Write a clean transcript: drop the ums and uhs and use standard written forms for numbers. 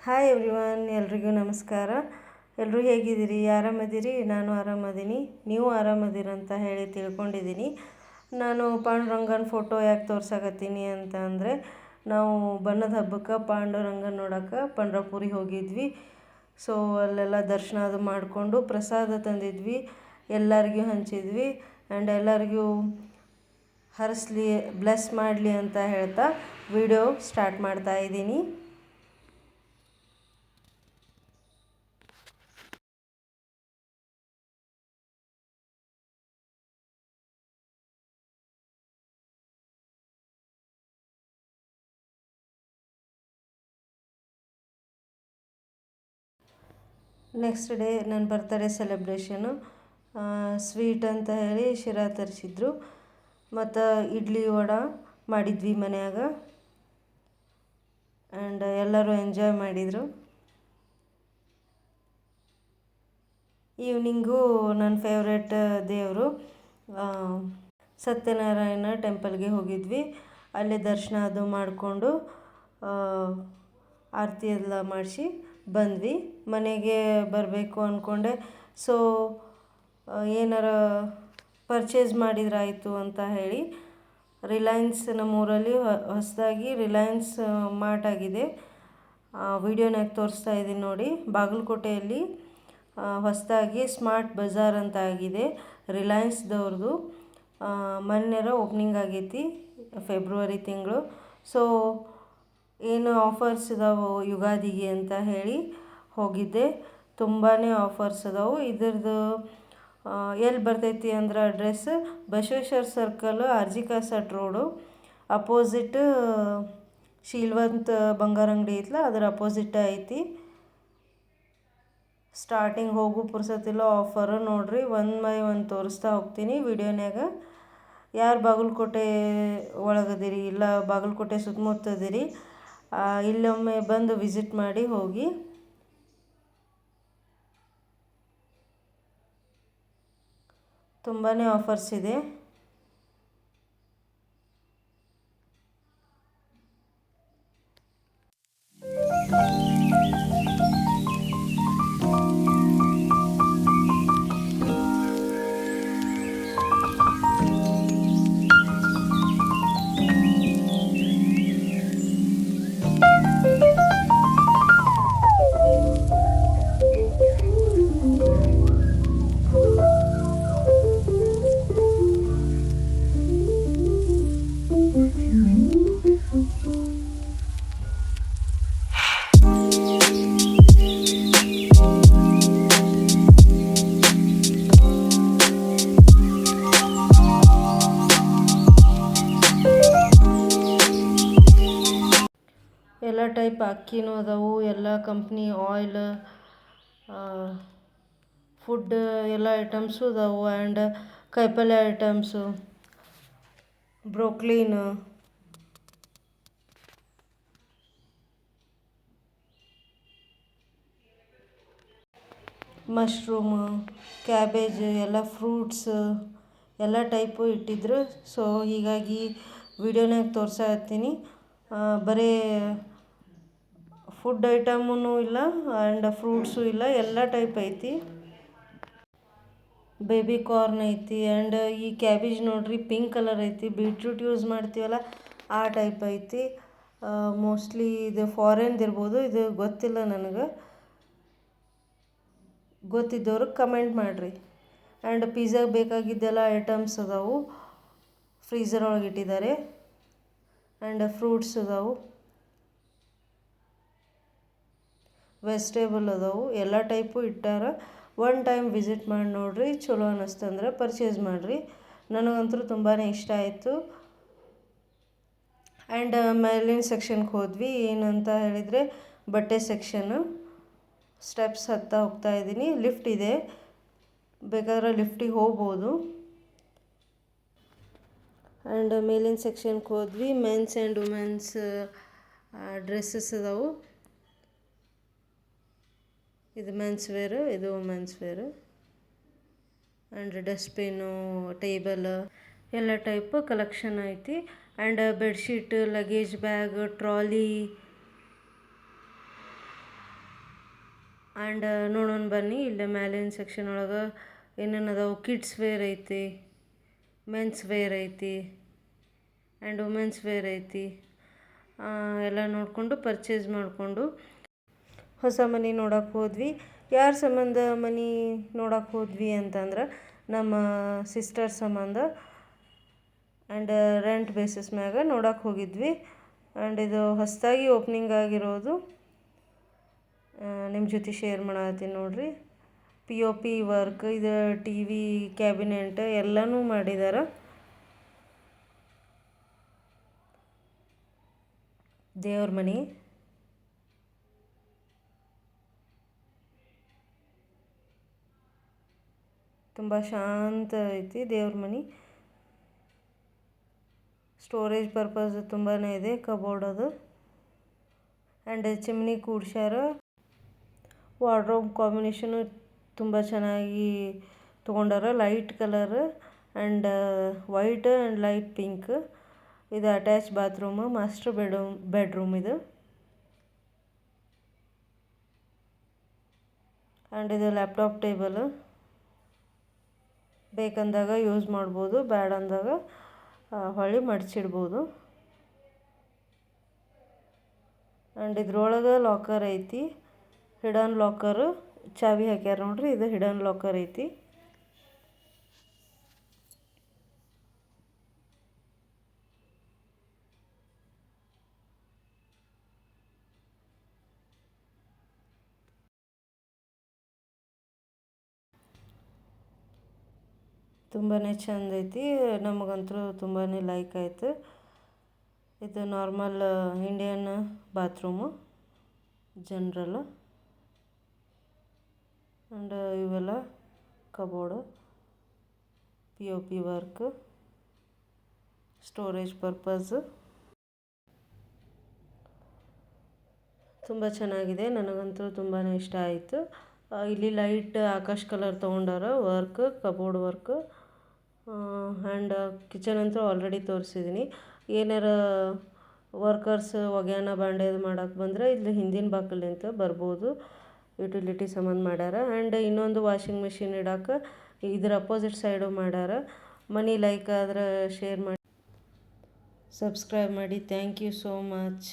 Hi everyone, ಎಲ್ರಿಗೂ ನಮಸ್ಕಾರ. ಎಲ್ಲರೂ ಹೇಗಿದ್ದೀರಿ? ಆರಾಮದಿರಿ? ನಾನು ಆರಾಮದೀನಿ. ನೀವು ಆರಾಮದಿರಂತ ಹೇಳಿ ತಿಳ್ಕೊಂಡಿದ್ದೀನಿ. ನಾನು ಪಾಂಡುರಂಗನ ಫೋಟೋ ಯಾಕೆ ತೋರ್ಸಾಕತ್ತೀನಿ ಅಂತ ಅಂದರೆ, ನಾವು ಬಣ್ಣದ ಹಬ್ಬಕ್ಕೆ ಪಾಂಡುರಂಗನ ನೋಡೋಕೆ ಪಂಡ್ರಪುರಿಗೆ ಹೋಗಿದ್ವಿ. ಸೊ ಅಲ್ಲೆಲ್ಲ ದರ್ಶನ ಅದು ಮಾಡಿಕೊಂಡು ಪ್ರಸಾದ ತಂದಿದ್ವಿ, ಎಲ್ಲರಿಗೂ ಹಂಚಿದ್ವಿ. ಆ್ಯಂಡ್ ಎಲ್ಲರಿಗೂ ಹರಿಸ್ಲಿ, ಬ್ಲೆಸ್ ಮಾಡಲಿ ಅಂತ ಹೇಳ್ತಾ ವಿಡಿಯೋ ಸ್ಟಾರ್ಟ್ ಮಾಡ್ತಾ ಇದ್ದೀನಿ. ನೆಕ್ಸ್ಟ್ ಡೇ ನನ್ನ ಬರ್ತ್ಡೇ ಸೆಲೆಬ್ರೇಷನು. ಸ್ವೀಟ್ ಅಂತ ಹೇಳಿ ಶಿರಾ ತರಿಸಿದ್ರು, ಮತ್ತು ಇಡ್ಲಿ ವಡೆ ಮಾಡಿದ್ವಿ ಮನ್ಯಾಗ. ಆ್ಯಂಡ್ ಎಲ್ಲರೂ ಎಂಜಾಯ್ ಮಾಡಿದರು. ಈವ್ನಿಂಗು ನನ್ನ ಫೇವ್ರೆಟ್ ದೇವರು ಸತ್ಯನಾರಾಯಣ ಟೆಂಪಲ್ಗೆ ಹೋಗಿದ್ವಿ. ಅಲ್ಲೇ ದರ್ಶನ ಅದು ಮಾಡಿಕೊಂಡು ಆರತಿ ಎಲ್ಲ ಮಾಡಿಸಿ ಬಂದ್ವಿ. ಮನೆಗೆ ಬರಬೇಕು ಅಂದ್ಕೊಂಡೆ. ಸೊ ಏನಾರ ಪರ್ಚೇಸ್ ಮಾಡಿದ್ರಾಯಿತು ಅಂತ ಹೇಳಿ ರಿಲಯನ್ಸ್, ನಮ್ಮೂರಲ್ಲಿ ಹೊಸದಾಗಿ ರಿಲಯನ್ಸ್ ಮಾರ್ಟ್ ಆಗಿದೆ. ವಿಡಿಯೋನಾಗ ತೋರಿಸ್ತಾ ಇದ್ದೀನಿ ನೋಡಿ. ಬಾಗಲಕೋಟೆಯಲ್ಲಿ ಹೊಸದಾಗಿ ಸ್ಮಾರ್ಟ್ ಬಜಾರ್ ಅಂತ ಆಗಿದೆ ರಿಲಯನ್ಸ್ದವ್ರದ್ದು. ಮೊನ್ನೆರ ಓಪ್ನಿಂಗ್ ಆಗೈತಿ ಫೆಬ್ರವರಿ ತಿಂಗಳು. ಸೊ ಏನು ಆಫರ್ಸ್ ಇದಾವೆ ಯುಗಾದಿಗೆ ಅಂತ ಹೇಳಿ ಹೋಗಿದ್ದೆ. ತುಂಬಾ ಆಫರ್ಸ್ ಅದಾವೆ. ಇದ್ರದ್ದು ಎಲ್ಲಿ ಬರ್ತೈತಿ ಅಂದ್ರೆ ಅಡ್ರೆಸ್ ಬಸವೇಶ್ವರ ಸರ್ಕಲ್, ಆರ್.ಜಿ. ಕಾಸಟ್ ರೋಡು ಅಪೋಸಿಟ್ ಶೀಲ್ವಂತ್ ಬಂಗಾರ ಅಂಗಡಿ ಐತಲ್ಲ, ಅದರ ಅಪೋಸಿಟ್ ಐತಿ. ಸ್ಟಾರ್ಟಿಂಗ್ ಹೋಗು ಪುರ್ಸತಿಲ್ಲ, ಆಫರು ನೋಡ್ರಿ. ಒನ್ ಬೈ ಒನ್ ತೋರಿಸ್ತಾ ಹೋಗ್ತೀನಿ ವಿಡಿಯೋನ್ಯಾಗ. ಯಾರು ಬಾಗಲಕೋಟೆ ಒಳಗದಿರಿ, ಇಲ್ಲ ಬಾಗಲಕೋಟೆ ಸುತ್ತಮುತ್ತ ಅದಿರಿ, ಇಲ್ಲೊಮ್ಮೆ ಬಂದು ವಿಸಿಟ್ ಮಾಡಿ ಹೋಗಿ. ತುಂಬಾ ಆಫರ್ಸ್ ಇದೆ. ಎಲ್ಲ ಟೈಪ್ ಅಕ್ಕಿನೂ ಅದಾವು, ಎಲ್ಲ ಕಂಪ್ನಿ ಆಯಿಲ್, ಫುಡ್ ಎಲ್ಲ ಐಟಮ್ಸು ಅದಾವು. ಆ್ಯಂಡ್ ಕಾಯಿಪಲ್ಯ ಐಟಮ್ಸು, ಬ್ರೋಕ್ಲೀನು, ಮಶ್ರೂಮು, ಕ್ಯಾಬೇಜ್, ಎಲ್ಲ ಫ್ರೂಟ್ಸ್ ಎಲ್ಲ ಟೈಪು ಇಟ್ಟಿದ್ರು. ಸೊ ಹೀಗಾಗಿ ವಿಡಿಯೋನಾಗ ತೋರ್ಸಾಕತ್ತೀನಿ. ಬರೀ ಫುಡ್ ಐಟಮೂ ಇಲ್ಲ ಆ್ಯಂಡ್ ಫ್ರೂಟ್ಸು ಇಲ್ಲ, ಎಲ್ಲ ಟೈಪ್ ಐತಿ. ಬೇಬಿ ಕಾರ್ನ್ ಐತಿ. ಆ್ಯಂಡ್ ಈ ಕ್ಯಾಬೇಜ್ ನೋಡ್ರಿ ಪಿಂಕ್ ಕಲರ್ ಐತಿ. ಬೀಟ್ರೂಟ್ ಯೂಸ್ ಮಾಡ್ತೀವಲ್ಲ ಆ ಟೈಪ್ ಐತಿ. ಮೋಸ್ಟ್ಲಿ ಇದು ಫಾರಿನ್ದು ಇರ್ಬೋದು, ಇದು ಗೊತ್ತಿಲ್ಲ ನನಗೆ. ಗೊತ್ತಿದ್ದವರು ಕಮೆಂಟ್ ಮಾಡಿರಿ. ಆ್ಯಂಡ್ ಪಿಜ್ಜಾಗೆ ಬೇಕಾಗಿದ್ದೆಲ್ಲ ಐಟಮ್ಸ್ ಅದಾವು, ಫ್ರೀಝರ್ ಒಳಗೆ ಇಟ್ಟಿದ್ದಾರೆ. ಆ್ಯಂಡ್ ಫ್ರೂಟ್ಸ್ ಅದಾವು, ವೆಜಿಟೇಬಲ್ ಅದಾವು, ಎಲ್ಲ ಟೈಪು ಇಟ್ಟಾರ. ಒನ್ ಟೈಮ್ ವಿಸಿಟ್ ಮಾಡಿ ನೋಡಿರಿ, ಚಲೋ ಅನ್ನಿಸ್ತಂದ್ರೆ ಪರ್ಚೇಸ್ ಮಾಡಿರಿ. ನನಗಂತೂ ತುಂಬಾ ಇಷ್ಟ ಆಯಿತು. ಆ್ಯಂಡ್ ಮೇಲಿನ ಸೆಕ್ಷನ್ಗೆ ಹೋದ್ವಿ. ಏನಂತ ಹೇಳಿದರೆ ಬಟ್ಟೆ ಸೆಕ್ಷನ್ನು. ಸ್ಟೆಪ್ಸ್ ಹತ್ತಾ ಹೋಗ್ತಾ ಇದ್ದೀನಿ. ಲಿಫ್ಟ್ ಇದೆ, ಬೇಕಾದ್ರೆ ಲಿಫ್ಟಿಗೆ ಹೋಗ್ಬೋದು. ಆ್ಯಂಡ್ ಮೇಲಿನ ಸೆಕ್ಷನ್ಗೆ ಹೋದ್ವಿ. ಮೆನ್ಸ್ ಆ್ಯಂಡ್ ವುಮೆನ್ಸ್ ಡ್ರೆಸ್ಸಸ್ ಅದಾವು. ಇದು ಮೆನ್ಸ್ ವೇರು, ಇದು women's wear. And dustbin, table ಎಲ್ಲ ಟೈಪ್ ಕಲೆಕ್ಷನ್ ಐತಿ. And bedsheet, luggage bag, trolley and ನೋಡೋಣ ಬನ್ನಿ. ಇಲ್ಲೇ ಮ್ಯಾಲಿನ ಸೆಕ್ಷನ್ ಒಳಗೆ ಏನೇನು ಅದಾವೆ. ಕಿಡ್ಸ್ ವೇರ್ ಐತಿ, ಮೆನ್ಸ್ ವೇರ್ ಐತಿ ಆ್ಯಂಡ್ ವುಮೆನ್ಸ್ ವೇರ್ ಐತಿ. ಎಲ್ಲ ನೋಡಿಕೊಂಡು ಪರ್ಚೇಸ್ ಮಾಡಿಕೊಂಡು ಹೊಸ ಮನೆ ನೋಡೋಕೆ ಹೋದ್ವಿ. ಯಾರ ಸಂಬಂಧ ಮನೆ ನೋಡೋಕೆ ಹೋದ್ವಿ ಅಂತಂದ್ರೆ ನಮ್ಮ ಸಿಸ್ಟರ್ ಸಂಬಂಧ ಆ್ಯಂಡ್ ರೆಂಟ್ ಬೇಸಿಸ್ ಮ್ಯಾಗ ನೋಡೋಕೆ ಹೋಗಿದ್ವಿ. ಆ್ಯಂಡ್ ಇದು ಹೊಸದಾಗಿ ಓಪ್ನಿಂಗ್ ಆಗಿರೋದು ನಿಮ್ಮ ಜೊತೆ ಶೇರ್ ಮಾಡತ್ತೀನಿ ನೋಡ್ರಿ. POP ವರ್ಕ್, ಇದು TV ಕ್ಯಾಬಿನೆಟ್ ಎಲ್ಲನೂ ಮಾಡಿದ್ದಾರೆ. ದೇವ್ರ ಮನೆ ತುಂಬ ಶಾಂತ ಐತಿ. ದೇವ್ರ ಮನೆ ಸ್ಟೋರೇಜ್ ಪರ್ಪಸ್ ತುಂಬಾ ಇದೆ. ಕಬೋರ್ಡ್ ಅದು ಆ್ಯಂಡ್ ಚಿಮ್ನಿ ಕೂಡ್ಸ್ಯಾರ. ವಾರ್ಡ್ರೋಬ್ ಕಾಂಬಿನೇಷನು ತುಂಬ ಚೆನ್ನಾಗಿ ತೊಗೊಂಡಾರ. Light colour and white and light pink. ಇದು ಅಟ್ಯಾಚ್ ಬಾತ್ರೂಮ್, ಮಾಸ್ಟರ್ ಬೆಡ್ರೂಮ್ ಇದು. ಆ್ಯಂಡ್ ಇದು ಲ್ಯಾಪ್ಟಾಪ್ ಟೇಬಲ್. ಬೇಕಂದಾಗ ಯೂಸ್ ಮಾಡ್ಬೋದು, ಬ್ಯಾಡ ಅಂದಾಗ ಹೊಳ್ಳಿ ಮಡಚಿಡ್ಬೋದು. ಆ್ಯಂಡ್ ಇದ್ರೊಳಗೆ ಲಾಕರ್ ಐತಿ, ಹಿಡನ್ ಲಾಕರು. ಚಾವಿ ಹಾಕ್ಯಾರ ನೋಡ್ರಿ, ಇದು ಹಿಡನ್ ಲಾಕರ್ ಐತಿ. ತುಂಬಾ ಚಂದ ಐತಿ. ನಮಗಂತೂ ತುಂಬಾ ಲೈಕ್ ಆಯಿತು. ಇದು normal Indian bathroom, general. And ಇವೆಲ್ಲ cupboard, POP work, storage purpose ತುಂಬ ಚೆನ್ನಾಗಿದೆ. ನನಗಂತೂ ತುಂಬಾ ಇಷ್ಟ ಆಯಿತು. ಇಲ್ಲಿ ಲೈಟ್ ಆಕಾಶ್ ಕಲರ್ ತೊಗೊಂಡಾರ. Work, cupboard work. And kitchen ಅಂತೂ ಆಲ್ರೆಡಿ ತೋರಿಸಿದ್ದೀನಿ. ಏನಾರ ವರ್ಕರ್ಸ್ ಒಗ್ಯಾನ ಬಾಂಡೆದು ಮಾಡೋಕೆ ಬಂದರೆ ಇಲ್ಲಿ ಹಿಂದಿನ ಬಾಗಿಲಿಂದ ಬರ್ಬೋದು. ಯುಟಿಲಿಟಿ ಸಂಬಂಧ ಮಾಡ್ಯಾರ. ಆ್ಯಂಡ್ ಇನ್ನೊಂದು ವಾಷಿಂಗ್ ಮಿಷಿನ್ ಇಡೋಕೆ ಇದ್ರ ಅಪೋಸಿಟ್ ಸೈಡು ಮಾಡ್ಯಾರ. ಮನಿ ಲೈಕ್ ಆದ್ರೆ ಶೇರ್ ಮಾಡಿ, ಸಬ್ಸ್ಕ್ರೈಬ್ ಮಾಡಿ. Thank you so much.